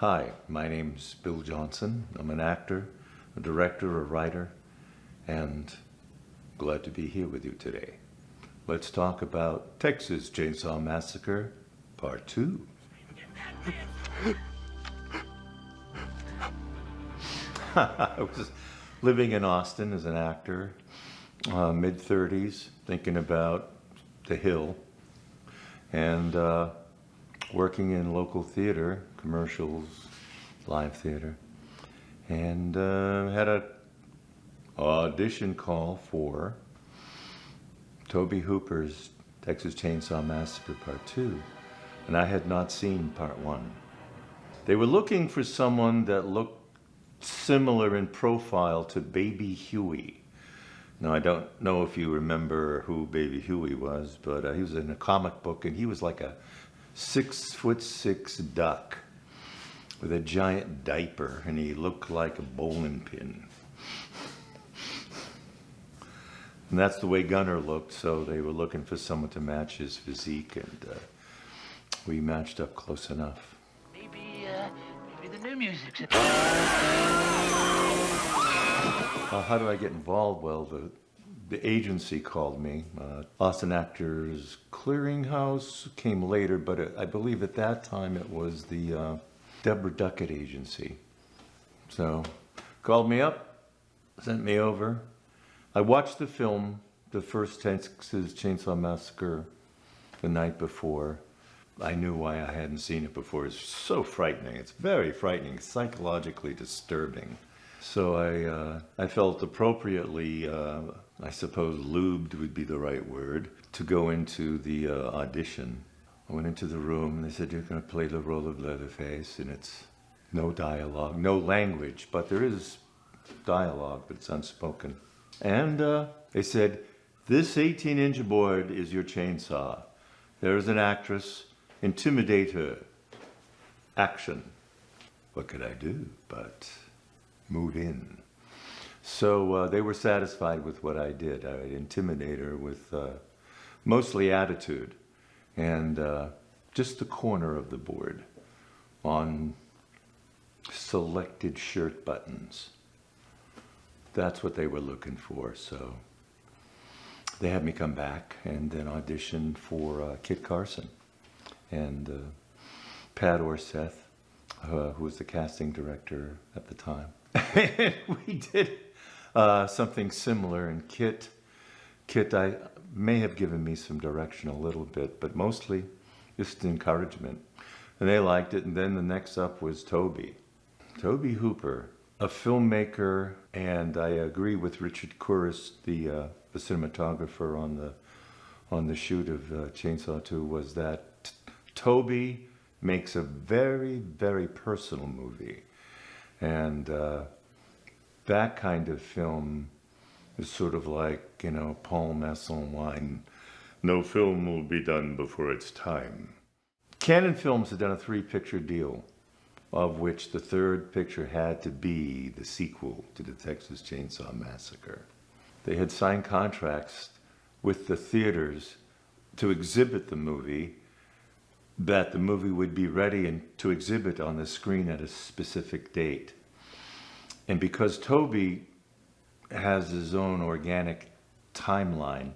Hi, my name's Bill Johnson. I'm an actor, a director, a writer, and glad to be here with you today. Let's talk about Texas Chainsaw Massacre Part 2. I was living in Austin as an actor, mid-30s, thinking about the Hill, and working in local theater, commercials, live theater, and had a audition call for Tobe Hooper's Texas Chainsaw Massacre Part 2, and I had not seen Part 1. They were looking for someone that looked similar in profile to Baby Huey. Now, I don't know if you remember who Baby Huey was, but he was in a comic book, and he was like a 6'6" duck with a giant diaper, and he looked like a bowling pin. And that's the way Gunner looked, so they were looking for someone to match his physique, and we matched up close enough. Maybe the new music's How do I get involved? Well, the agency called me. Austin Actors Clearinghouse came later, but I believe at that time it was the Deborah Duckett agency. So, called me up, sent me over. I watched the film, the first Texas Chainsaw Massacre, the night before. I knew why I hadn't seen it before. It's so frightening. It's very frightening, psychologically disturbing. So I felt appropriately, I suppose lubed would be the right word, to go into the audition. I went into the room and they said, you're going to play the role of Leatherface, and it's no dialogue, no language, but there is dialogue, but it's unspoken. And they said, this 18-inch board is your chainsaw. There is an actress, intimidate her. Action. What could I do but move in? So they were satisfied with what I did. I'd intimidate her with mostly attitude and just the corner of the board on selected shirt buttons. That's what they were looking for. So they had me come back and then audition for Kit Carson and Pat Orseth, who was the casting director at the time. And we did something similar, and Kit I may have given me some direction a little bit, but mostly just encouragement. And they liked it, and then the next up was Tobe Hooper, a filmmaker, and I agree with Richard Couris, the cinematographer on the shoot of Chainsaw 2, was that Tobe makes a very, very personal movie. And that kind of film is sort of like, Paul Masson wine. No film will be done before its time. Cannon Films had done a 3-picture deal, of which the 3rd picture had to be the sequel to the Texas Chainsaw Massacre. They had signed contracts with the theaters to exhibit the movie, that the movie would be ready and to exhibit on the screen at a specific date. And because Tobe has his own organic timeline,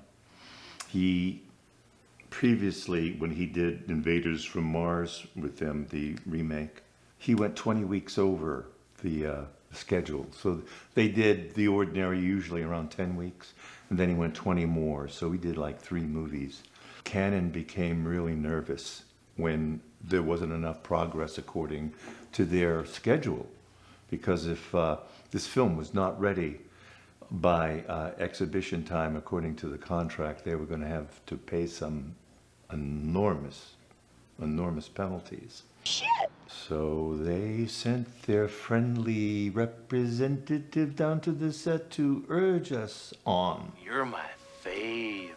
he previously, when he did Invaders from Mars with them, the remake, he went 20 weeks over the schedule. So they did The Ordinary usually around 10 weeks, and then he went 20 more. So we did like 3 movies. Cannon became really nervous when there wasn't enough progress according to their schedule. Because if this film was not ready by exhibition time according to the contract, they were going to have to pay some enormous penalties. Shit! So they sent their friendly representative down to the set to urge us on. You're my fave.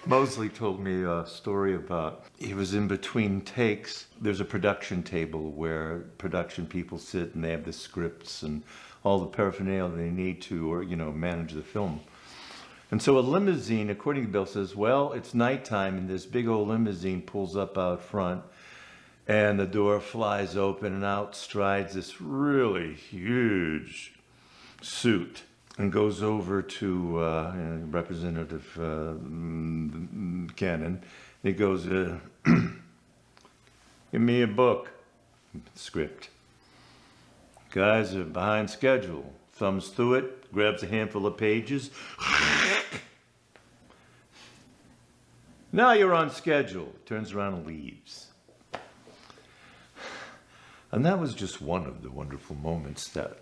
Mosley told me a story about, he was in between takes. There's a production table where production people sit and they have the scripts and all the paraphernalia they need to, or manage the film. And so a limousine, according to Bill, says, well, it's nighttime, and this big old limousine pulls up out front, And the door flies open and out strides this really huge suit and goes over to Representative Cannon. He goes, give me a book, script. Guys are behind schedule. Thumbs through it, grabs a handful of pages. Now you're on schedule. Turns around and leaves. And that was just one of the wonderful moments that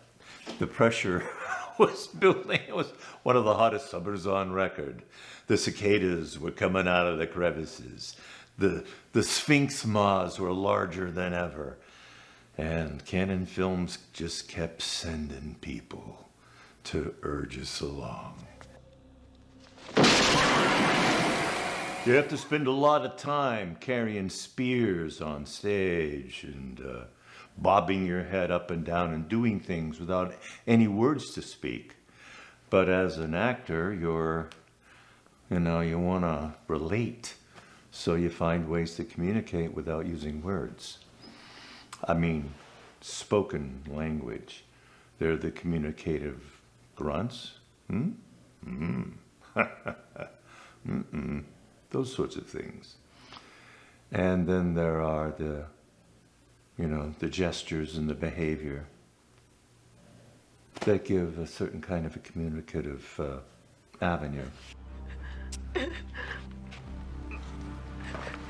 the pressure was building. It was one of the hottest summers on record. The cicadas were coming out of the crevices. The Sphinx moths were larger than ever. And Cannon Films just kept sending people to urge us along. You have to spend a lot of time carrying spears on stage and bobbing your head up and down and doing things without any words to speak. But as an actor, you want to relate. So you find ways to communicate without using words. I mean, spoken language. They're the communicative grunts. Those sorts of things. And then there are the gestures and the behavior that give a certain kind of a communicative avenue.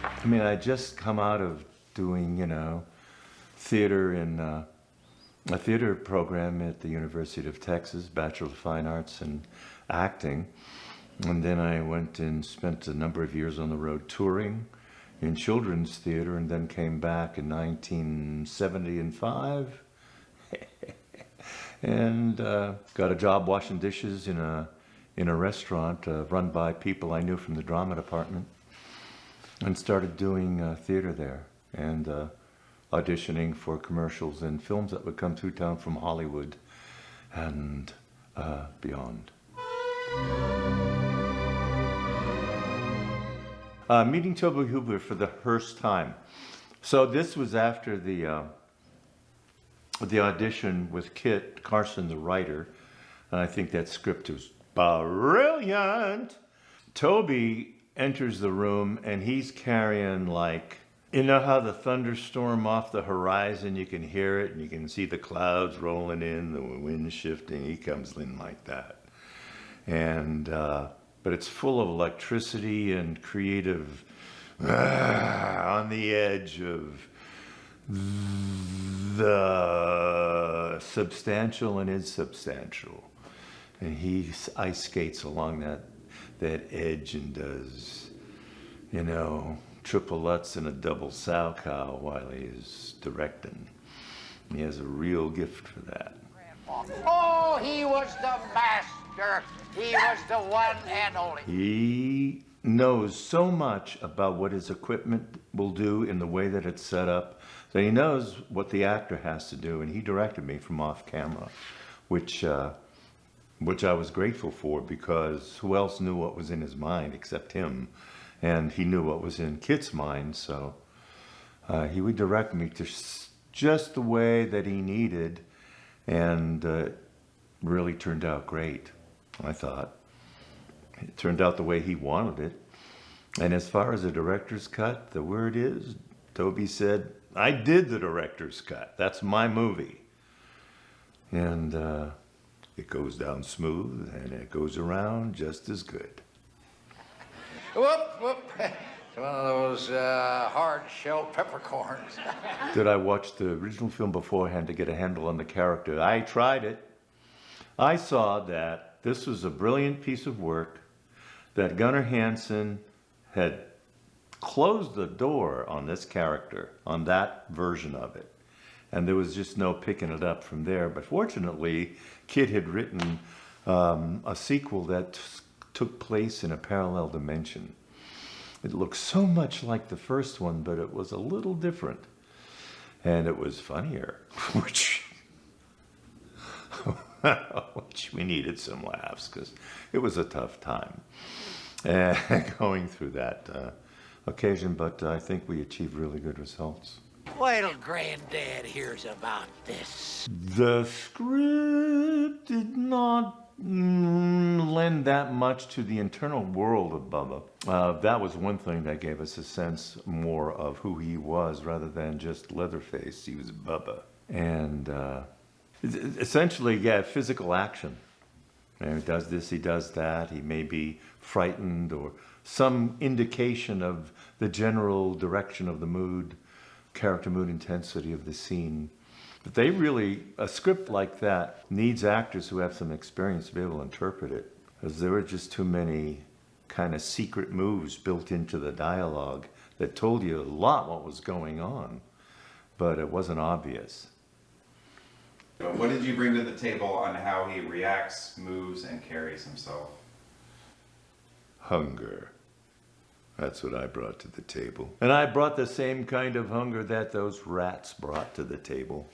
I mean, I just come out of doing, theater in a theater program at the University of Texas, Bachelor of Fine Arts in Acting. And then I went and spent a number of years on the road touring in children's theater, and then came back in 1975 and got a job washing dishes in a restaurant run by people I knew from the drama department, and started doing theater there and auditioning for commercials and films that would come through town from Hollywood and beyond. Meeting Tobe Hooper for the first time. So this was after the audition with Kit Carson, the writer. And I think that script was brilliant. Toby enters the room and he's carrying you know how the thunderstorm off the horizon, you can hear it and you can see the clouds rolling in, the wind shifting. He comes in like that. And but it's full of electricity and creative, on the edge of the substantial and insubstantial. And he ice skates along that edge and does, triple Lutz and a double sow cow while he's directing. He has a real gift for that. Oh, he was the master. He was the one and only. He knows so much about what his equipment will do in the way that it's set up, that he knows what the actor has to do, and he directed me from off camera, which I was grateful for, because who else knew what was in his mind except him, and he knew what was in Kit's mind, so he would direct me to just the way that he needed, and really turned out great, I thought. It turned out the way he wanted it. And as far as the director's cut, the word is, Toby said, I did the director's cut. That's my movie. And it goes down smooth and it goes around just as good. Whoop, whoop. It's one of those hard-shelled peppercorns. Did I watch the original film beforehand to get a handle on the character? I tried it. I saw that this was a brilliant piece of work, that Gunnar Hansen had closed the door on this character, on that version of it. And there was just no picking it up from there. But fortunately, Kit had written a sequel that took place in a parallel dimension. It looked so much like the first one, but it was a little different. And it was funnier, which we needed some laughs, because it was a tough time going through that occasion, but I think we achieved really good results. Wait till Granddad hears about this. The script did not lend that much to the internal world of Bubba. That was one thing that gave us a sense more of who he was rather than just Leatherface. He was Bubba. And essentially, yeah, physical action. And he does this, he does that. He may be frightened or some indication of the general direction of the mood, character mood intensity of the scene. But they really, a script like that needs actors who have some experience to be able to interpret it. Because there were just too many kind of secret moves built into the dialogue that told you a lot what was going on, but it wasn't obvious. What did you bring to the table on how he reacts, moves, and carries himself? Hunger. That's what I brought to the table. And I brought the same kind of hunger that those rats brought to the table.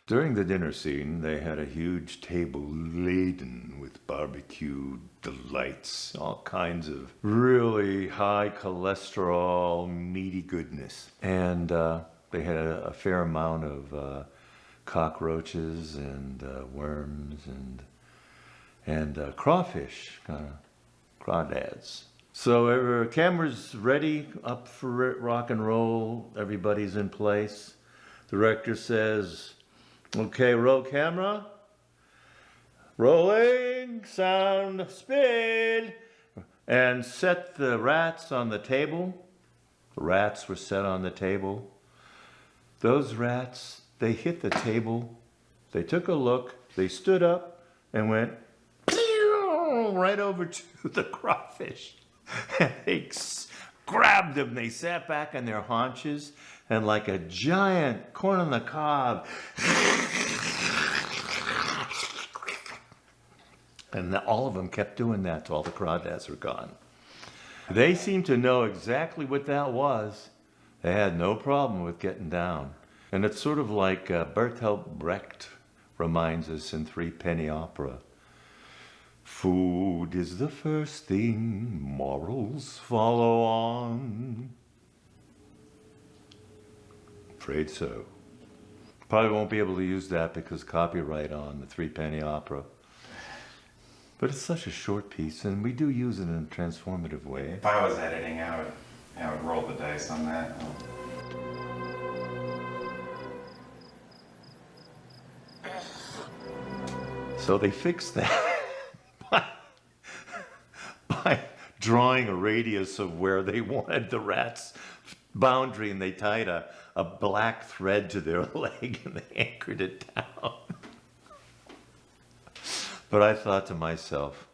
During the dinner scene, they had a huge table laden with barbecue delights, all kinds of really high cholesterol, meaty goodness. And they had a fair amount of cockroaches and worms and crawfish, kind of crawdads. So camera's ready, up for rock and roll. Everybody's in place. Director says, "Okay, roll camera. Rolling, sound, speed." And set the rats on the table. The rats were set on the table. Those rats, they hit the table. They took a look. They stood up and went right over to the crawfish. And they grabbed them. They sat back on their haunches and like a giant corn on the cob. And all of them kept doing that till all the crawdads were gone. They seemed to know exactly what that was. They had no problem with getting down. And it's sort of like Bertolt Brecht reminds us in Three Penny Opera. Food is the first thing, morals follow on. Afraid so. Probably won't be able to use that because copyright on the Three Penny Opera. But it's such a short piece, and we do use it in a transformative way. If I was editing, I would roll the dice on that. So they fixed that by drawing a radius of where they wanted the rat's boundary, and they tied a black thread to their leg and they anchored it down. But I thought to myself,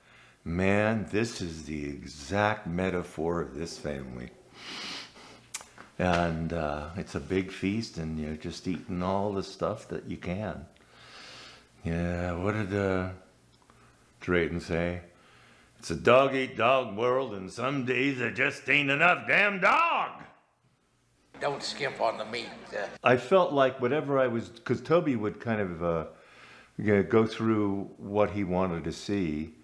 man, this is the exact metaphor of this family. And it's a big feast, and you're just eating all the stuff that you can. Yeah, what did Drayton say? It's a dog-eat-dog world, and some days there just ain't enough damn dog. Don't skimp on the meat. I felt like whatever I was, because Toby would kind of go through what he wanted to see,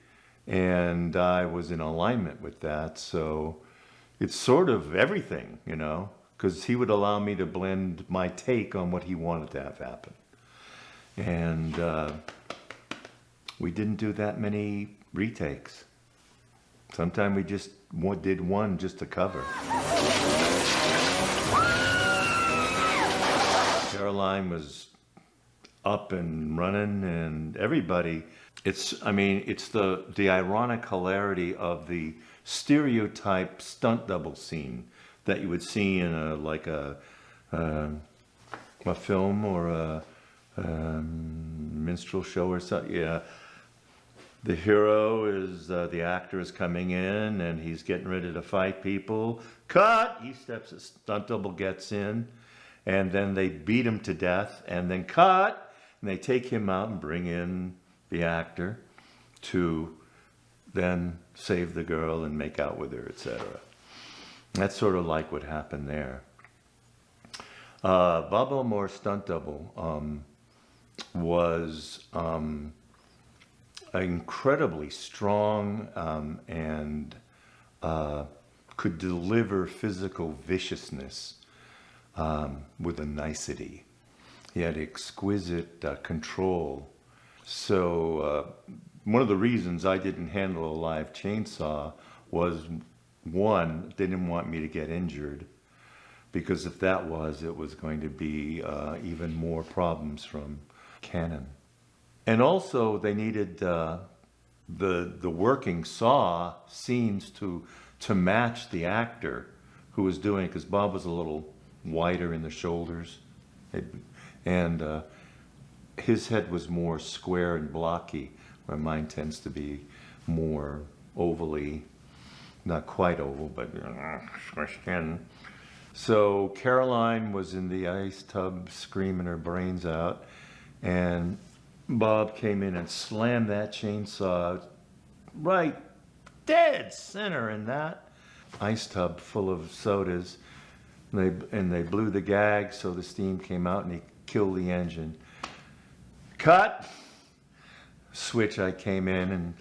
and I was in alignment with that. So it's sort of everything, you know, because he would allow me to blend my take on what he wanted to have happen. And we didn't do that many retakes. Sometimes we just did one just to cover. Caroline was up and running, and everybody. It's the ironic hilarity of the stereotype stunt double scene that you would see in a film or a minstrel show or something. Yeah, the hero is the actor is coming in and he's getting ready to fight people. Cut! He steps. A stunt double gets in, and then they beat him to death. And then cut, and they take him out and bring in the actor to then save the girl and make out with her, etc. That's sort of like what happened there. Bubba Moore stunt double was incredibly strong and could deliver physical viciousness with a nicety. He had exquisite control. So one of the reasons I didn't handle a live chainsaw was, one, they didn't want me to get injured, because if that was, it was going to be even more problems from Canon. And also they needed the working saw scenes to match the actor who was doing it, because Bob was a little wider in the shoulders, and his head was more square and blocky, where mine tends to be more ovally, not quite oval, but squished in. So Caroline was in the ice tub screaming her brains out, and Bob came in and slammed that chainsaw right dead center in that ice tub full of sodas. And they blew the gag so the steam came out, and he killed the engine. Cut! Switch, I came in,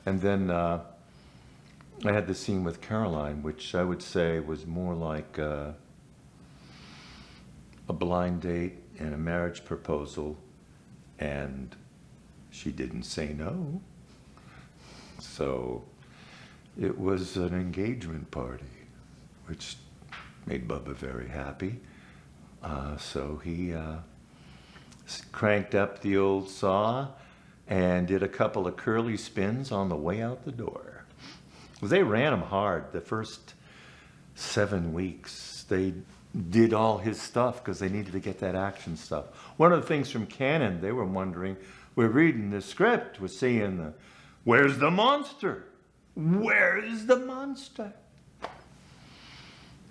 and then I had the scene with Caroline, which I would say was more like a blind date and a marriage proposal, and she didn't say no. So it was an engagement party, which made Bubba very happy. So he cranked up the old saw and did a couple of curly spins on the way out the door. They ran him hard the first 7 weeks. They did all his stuff because they needed to get that action stuff. One of the things from Canon, they were wondering, we're reading the script, we're seeing where's the monster? Where's the monster?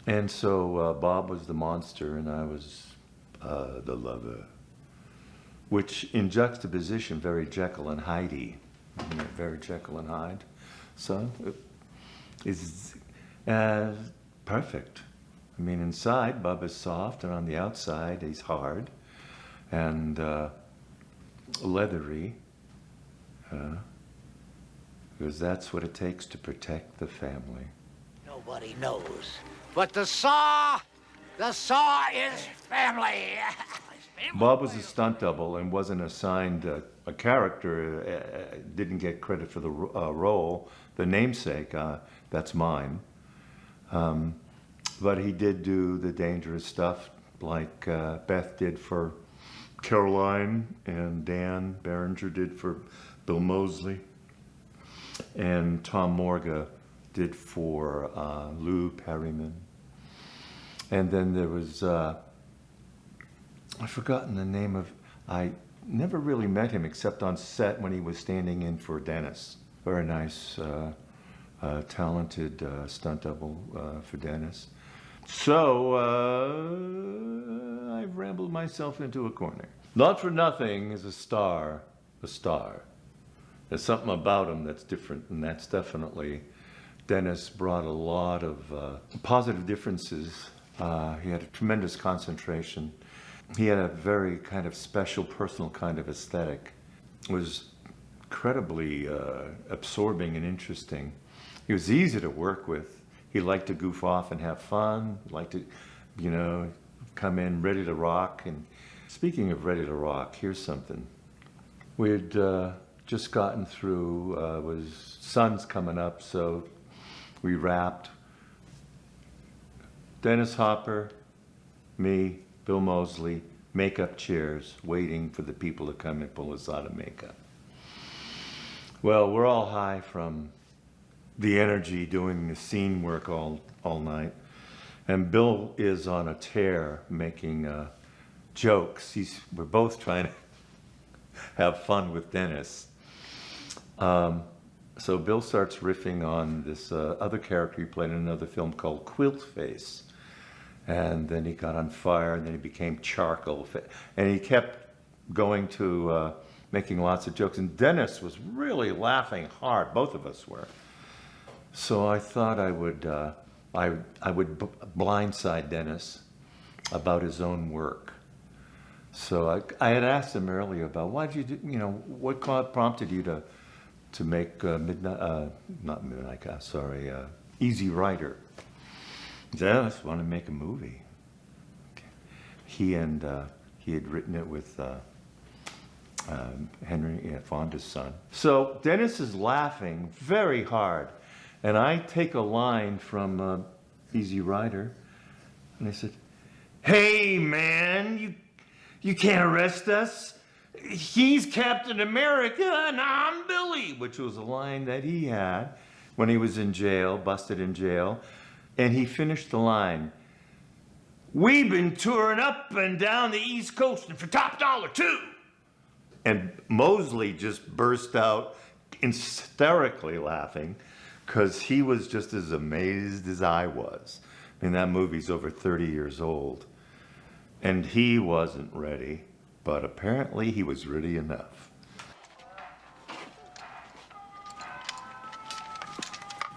And so Bob was the monster and I was the lover, which in juxtaposition, very Jekyll and Hyde-y, very Jekyll and Hyde. So it's perfect. I mean, inside, Bub is soft, and on the outside, he's hard and leathery, because that's what it takes to protect the family. Nobody knows. But the saw is family. Bob was a stunt double and wasn't assigned a character, didn't get credit for the role. The namesake, that's mine. But he did do the dangerous stuff like Beth did for Caroline and Dan Berenger did for Bill Moseley. And Tom Morga did for Lou Perryman. And then there was, I've forgotten the name of, I never really met him except on set when he was standing in for Dennis. Very nice, talented stunt double for Dennis. So I've rambled myself into a corner. Not for nothing is a star. There's something about him that's different, and that's definitely, Dennis brought a lot of positive differences. He had a tremendous concentration. He had a very kind of special, personal kind of aesthetic. It was incredibly absorbing and interesting. He was easy to work with. He liked to goof off and have fun. He liked to, come in ready to rock. And speaking of ready to rock, here's something. We had just gotten through, was Sun's coming up, so we wrapped. Dennis Hopper, me, Bill Moseley, makeup chairs, waiting for the people to come and pull us out of makeup. Well, we're all high from the energy doing the scene work all night. And Bill is on a tear making jokes. We're both trying to have fun with Dennis. So Bill starts riffing on this other character he played in another film called Quilt Face. And then he got on fire, and then he became Charcoal Face. And he kept going to making lots of jokes. And Dennis was really laughing hard. Both of us were. So I thought I would blindside Dennis about his own work. So I had asked him earlier about why did you do, what prompted you to make Easy Rider. He said, I just want to make a movie. Okay. he had written it with Henry Fonda's son. So Dennis is laughing very hard, and I take a line from Easy Rider, and I said, "Hey man, you can't arrest us. He's Captain America and I'm Billy," which was a line that he had when he was in jail, busted in jail. And he finished the line, "We've been touring up and down the East Coast and for top dollar too." And Mosley just burst out hysterically laughing because he was just as amazed as I was. I mean, that movie's over 30 years old. And he wasn't ready, but apparently he was ready enough.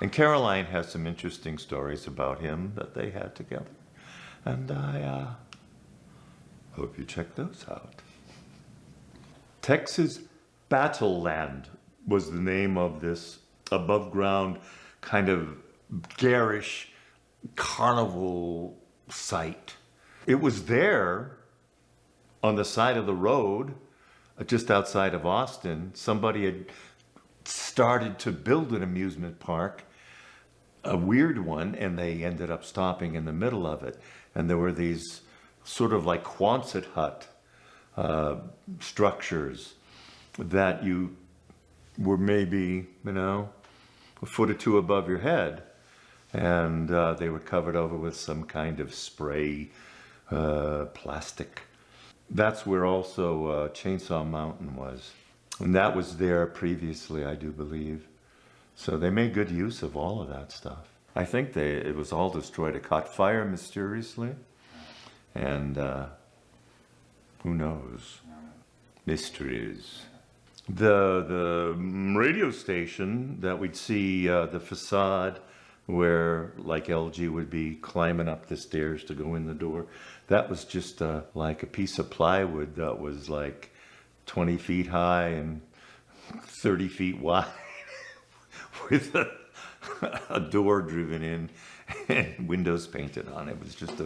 And Caroline has some interesting stories about him that they had together. And I hope you check those out. Texas Battleland was the name of this above ground kind of garish carnival site. It was there on the side of the road, just outside of Austin. Somebody had started to build an amusement park, a weird one, and they ended up stopping in the middle of it. And there were these sort of like Quonset hut structures that you were maybe, a foot or two above your head. And they were covered over with some kind of spray plastic. That's where also Chainsaw Mountain was. And that was there previously, I do believe. So they made good use of all of that stuff. I think it was all destroyed. It caught fire mysteriously. And who knows? Mysteries. The radio station that we'd see, the facade where like LG would be climbing up the stairs to go in the door, that was just like a piece of plywood that was like 20 feet high and 30 feet wide with a door driven in and windows painted on it. It was just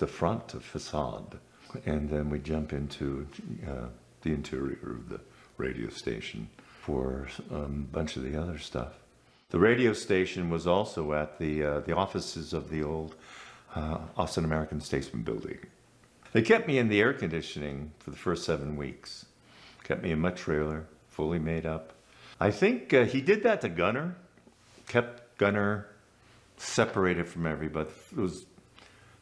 a front, a facade. And then we jump into the interior of the radio station for a bunch of the other stuff. The radio station was also at the offices of the old Austin American Statesman building. They kept me in the air conditioning for the first 7 weeks. Kept me in my trailer, fully made up. I think he did that to Gunner, kept Gunner separated from everybody.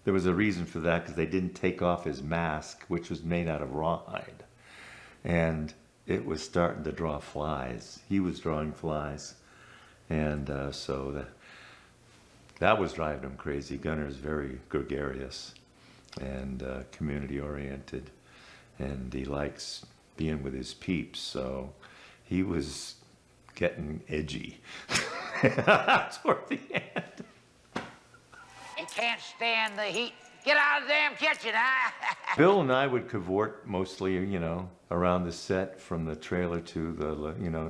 There was a reason for that, because they didn't take off his mask, which was made out of rawhide. And it was starting to draw flies. He was drawing flies. And so that was driving him crazy. Gunner's very gregarious and community-oriented. And he likes being with his peeps. So he was getting edgy toward the end. He can't stand the heat. Get out of the damn kitchen, huh? Bill and I would cavort mostly, around the set from the trailer to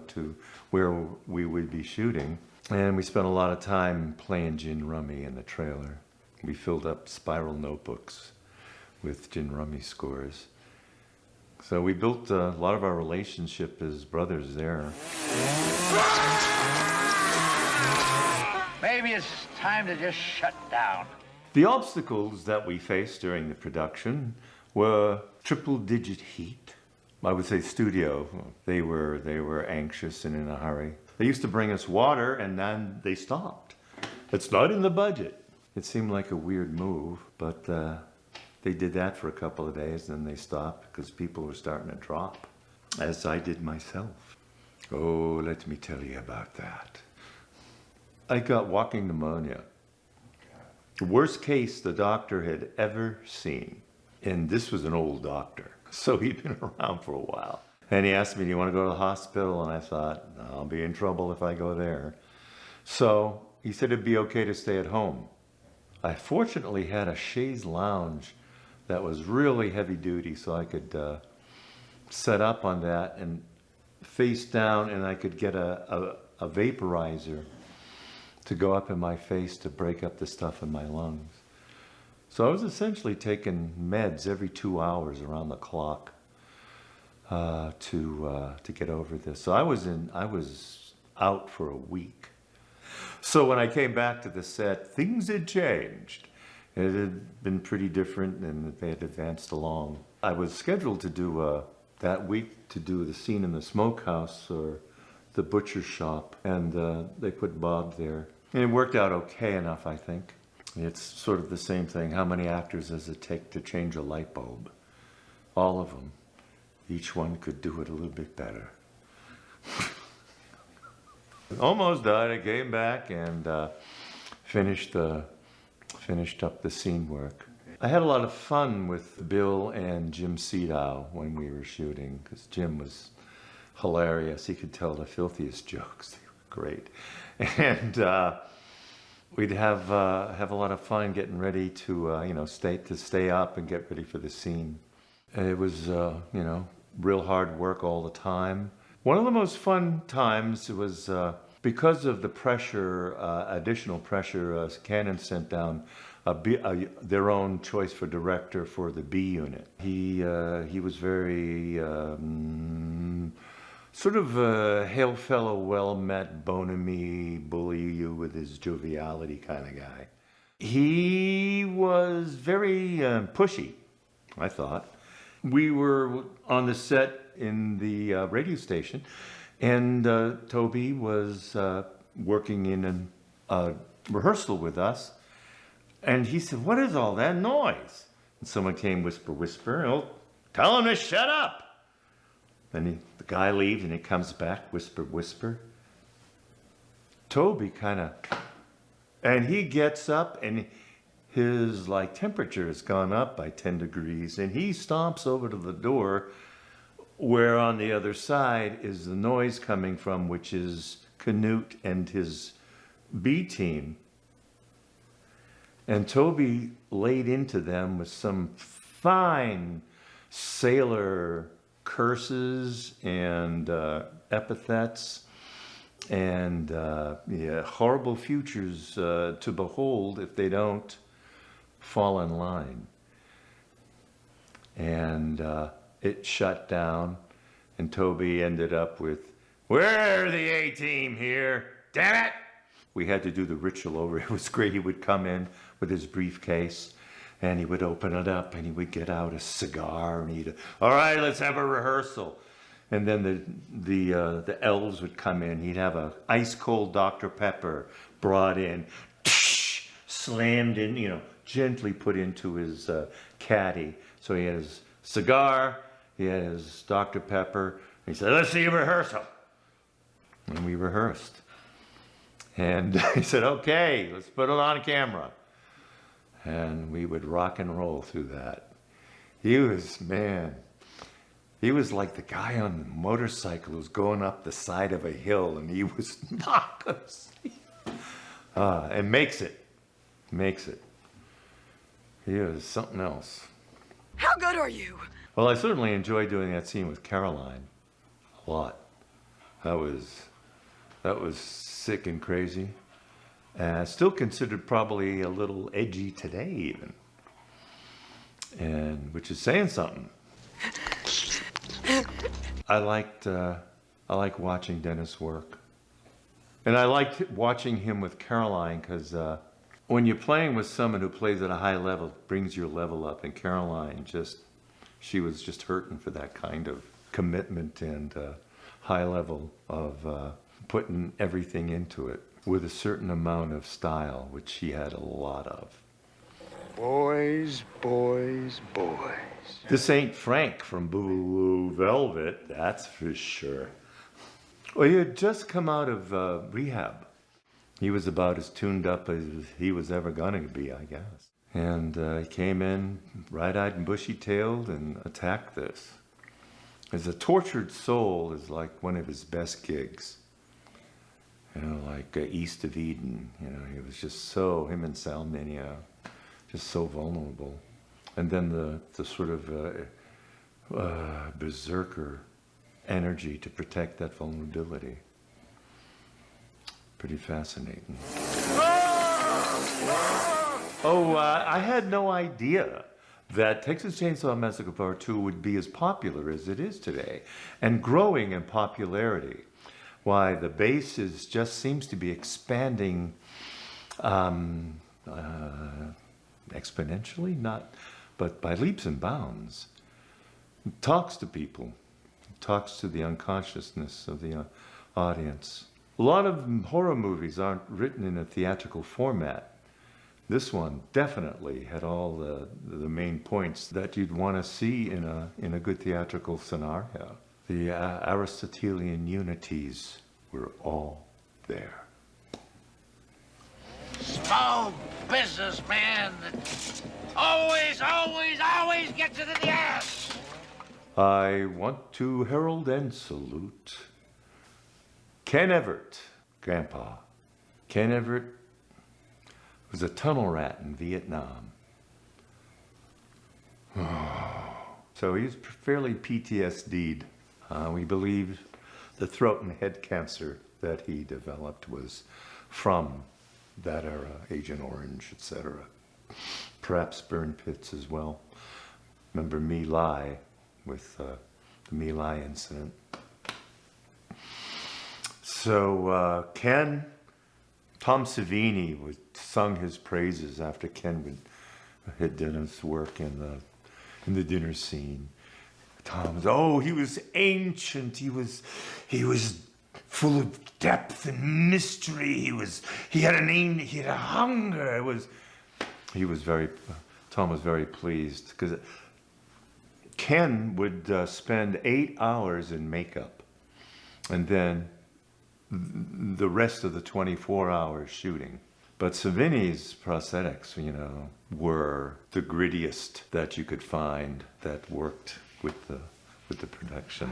to where we would be shooting. And we spent a lot of time playing gin rummy in the trailer. We filled up spiral notebooks with gin rummy scores. So we built a lot of our relationship as brothers there. Maybe it's time to just shut down. The obstacles that we faced during the production were triple-digit heat. I would say studio. They were anxious and in a hurry. They used to bring us water and then they stopped. It's not in the budget. It seemed like a weird move, but they did that for a couple of days, then they stopped because people were starting to drop, as I did myself. Oh, let me tell you about that. I got walking pneumonia. The worst case the doctor had ever seen. And this was an old doctor, so he'd been around for a while. And he asked me, "Do you want to go to the hospital?" And I thought, I'll be in trouble if I go there. So he said it'd be okay to stay at home. I fortunately had a chaise lounge that was really heavy duty, so I could set up on that and face down, and I could get a vaporizer to go up in my face to break up the stuff in my lungs. So I was essentially taking meds every 2 hours around the clock to get over this. So I was out for a week. So when I came back to the set, things had changed. It had been pretty different, and they had advanced along. I was scheduled to do that week to do the scene in the smokehouse or the butcher shop, and they put Bob there. And it worked out okay enough, I think. It's sort of the same thing. How many actors does it take to change a light bulb? All of them. Each one could do it a little bit better. Almost done. I came back and finished up the scene work. I had a lot of fun with Bill and Jim Seedow when we were shooting, because Jim was hilarious. He could tell the filthiest jokes. They were great. And we'd have a lot of fun getting ready to stay up and get ready for the scene. And it was real hard work all the time. One of the most fun times was because of the pressure, additional pressure. Cannon sent down their own choice for director for the B unit. He was very sort of a hail fellow, well met, bonhomie, bully you with his joviality kind of guy. He was very pushy, I thought. We were on the set in the radio station, and Toby was working in a rehearsal with us, and he said, "What is all that noise?" And someone came, whisper, whisper, "Oh, tell him to shut up." Then the guy leaves, and he comes back, whisper, whisper. Toby and he gets up, and his temperature has gone up by 10 degrees, and he stomps over to the door where on the other side is the noise coming from, which is Canute and his B team. And Toby laid into them with some fine sailor curses and epithets and horrible futures to behold if they don't fall in line. And it shut down, and Toby ended up with, "We're the A-team here, damn it!" We had to do the ritual over. It was great. He would come in with his briefcase, and he would open it up, and he would get out a cigar, and he'd, "All right, let's have a rehearsal." And then the elves would come in. He'd have a ice cold Dr. Pepper brought in, slammed in, gently put into his caddy. So he had his cigar, he had his Dr. Pepper. He said, "Let's see a rehearsal." And we rehearsed. And he said, "Okay, let's put it on camera." And we would rock and roll through that. He was like the guy on the motorcycle who's going up the side of a hill, and he was not going to see. And makes it. He was something else. How good are you? Well, I certainly enjoyed doing that scene with Caroline a lot. That was sick and crazy. And still considered probably a little edgy today even. And which is saying something. I like watching Dennis work. And I liked watching him with Caroline because when you're playing with someone who plays at a high level, it brings your level up. And Caroline she was just hurting for that kind of commitment and high level of putting everything into it with a certain amount of style, which she had a lot of. Boys, boys, boys. This ain't Frank from Blue Velvet, that's for sure. Well, he had just come out of rehab. He was about as tuned up as he was ever going to be, I guess. And he came in bright-eyed and bushy-tailed and attacked this. As a tortured soul is like one of his best gigs. Like East of Eden. He was just him and Salminia, just so vulnerable. And then the sort of berserker energy to protect that vulnerability. Pretty fascinating. Oh, I had no idea that Texas Chainsaw Massacre Part 2 would be as popular as it is today and growing in popularity. Why, the base just seems to be expanding exponentially, but by leaps and bounds. It talks to people, it talks to the unconsciousness of the audience. A lot of horror movies aren't written in a theatrical format. This one definitely had all the main points that you'd want to see in a good theatrical scenario. The Aristotelian unities were all there. Small businessman that always gets it in the ass. I want to herald and salute Ken Everett, Grandpa. Ken Everett was a tunnel rat in Vietnam. So he's fairly PTSD'd. We believe the throat and head cancer that he developed was from that era, Agent Orange, etc. Perhaps burn pits as well. Remember My Lai with the My Lai incident. So Ken, Tom Savini sung his praises after Ken had done his work in the dinner scene. He was ancient. He was full of depth and mystery. He had a hunger. Tom was very pleased because Ken would spend 8 hours in makeup and then the rest of the 24 hours shooting. But Savini's prosthetics, were the grittiest that you could find that worked with the production.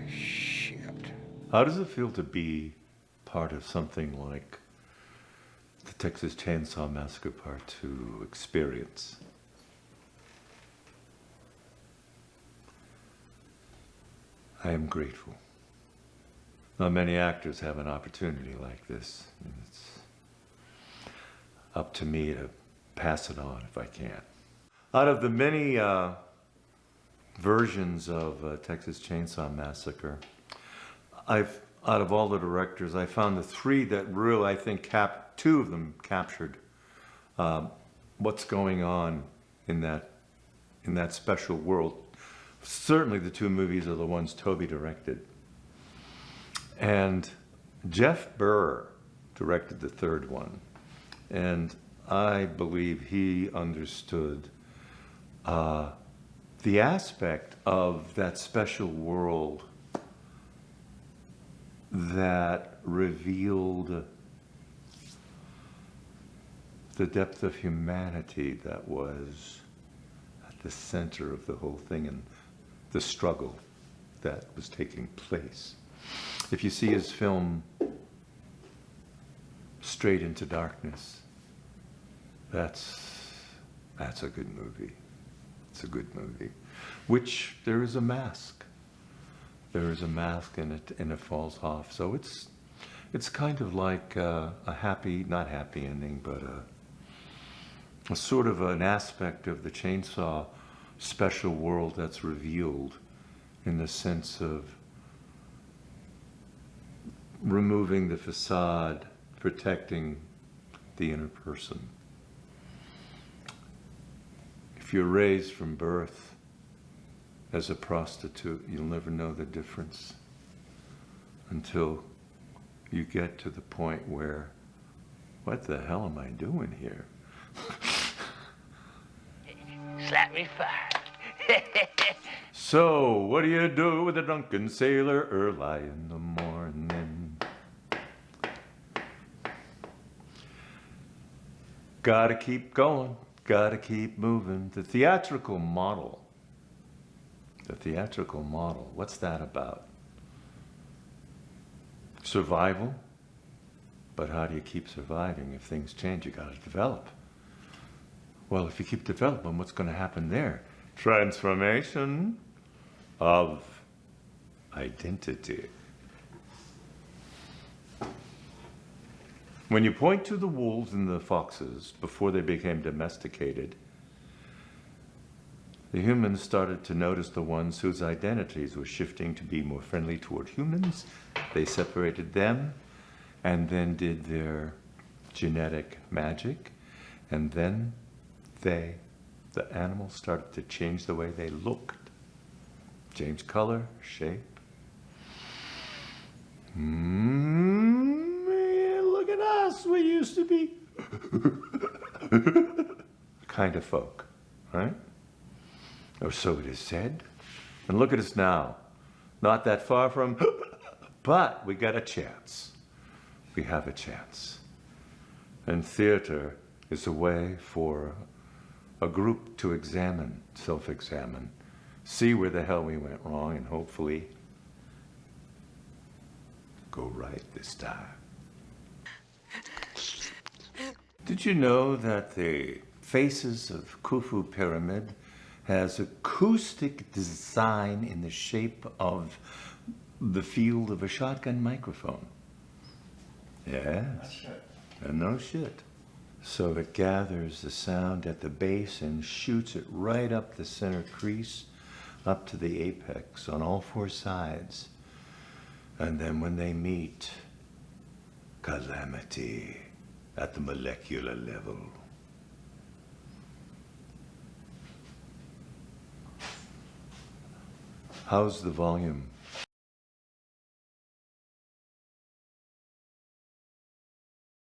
Shit. How does it feel to be part of something like the Texas Chainsaw Massacre Part 2 experience? I am grateful. Not many actors have an opportunity like this. It's up to me to pass it on if I can. Out of the many versions of Texas Chainsaw Massacre, out of all the directors, I found the three that really, I think, two of them captured what's going on in that special world. Certainly the two movies are the ones Toby directed. And Jeff Burr directed the third one. And I believe he understood the aspect of that special world that revealed the depth of humanity that was at the center of the whole thing and the struggle that was taking place. If you see his film Straight into Darkness, that's a good movie. It's a good movie. Which there is a mask. There is a mask and it falls off. So it's kind of like a happy, not happy ending, but a sort of an aspect of the Chainsaw special world that's revealed in the sense of removing the facade, protecting the inner person. If you're raised from birth as a prostitute, you'll never know the difference until you get to the point where, what the hell am I doing here? Slap me fire. So, what do you do with a drunken sailor early in the morning? Gotta keep going, gotta keep moving. The theatrical model, what's that about? Survival? But how do you keep surviving? If things change, you gotta develop. Well, if you keep developing, what's gonna happen there? Transformation of identity. When you point to the wolves and the foxes before they became domesticated, the humans started to notice the ones whose identities were shifting to be more friendly toward humans. They separated them and then did their genetic magic. And then the animals started to change the way they looked. Change color, shape. Man, look at us. We used to be kind of folk, right? Or so it is said. And look at us now. Not that far from, but we got a chance. We have a chance. And theater is a way for a group to examine, self-examine, see where the hell we went wrong, and hopefully go right this time. Did you know that the faces of Khufu Pyramid has acoustic design in the shape of the field of a shotgun microphone? Yes. And no shit. So it gathers the sound at the base and shoots it right up the center crease, up to the apex on all four sides. And then when they meet, calamity at the molecular level. How's the volume?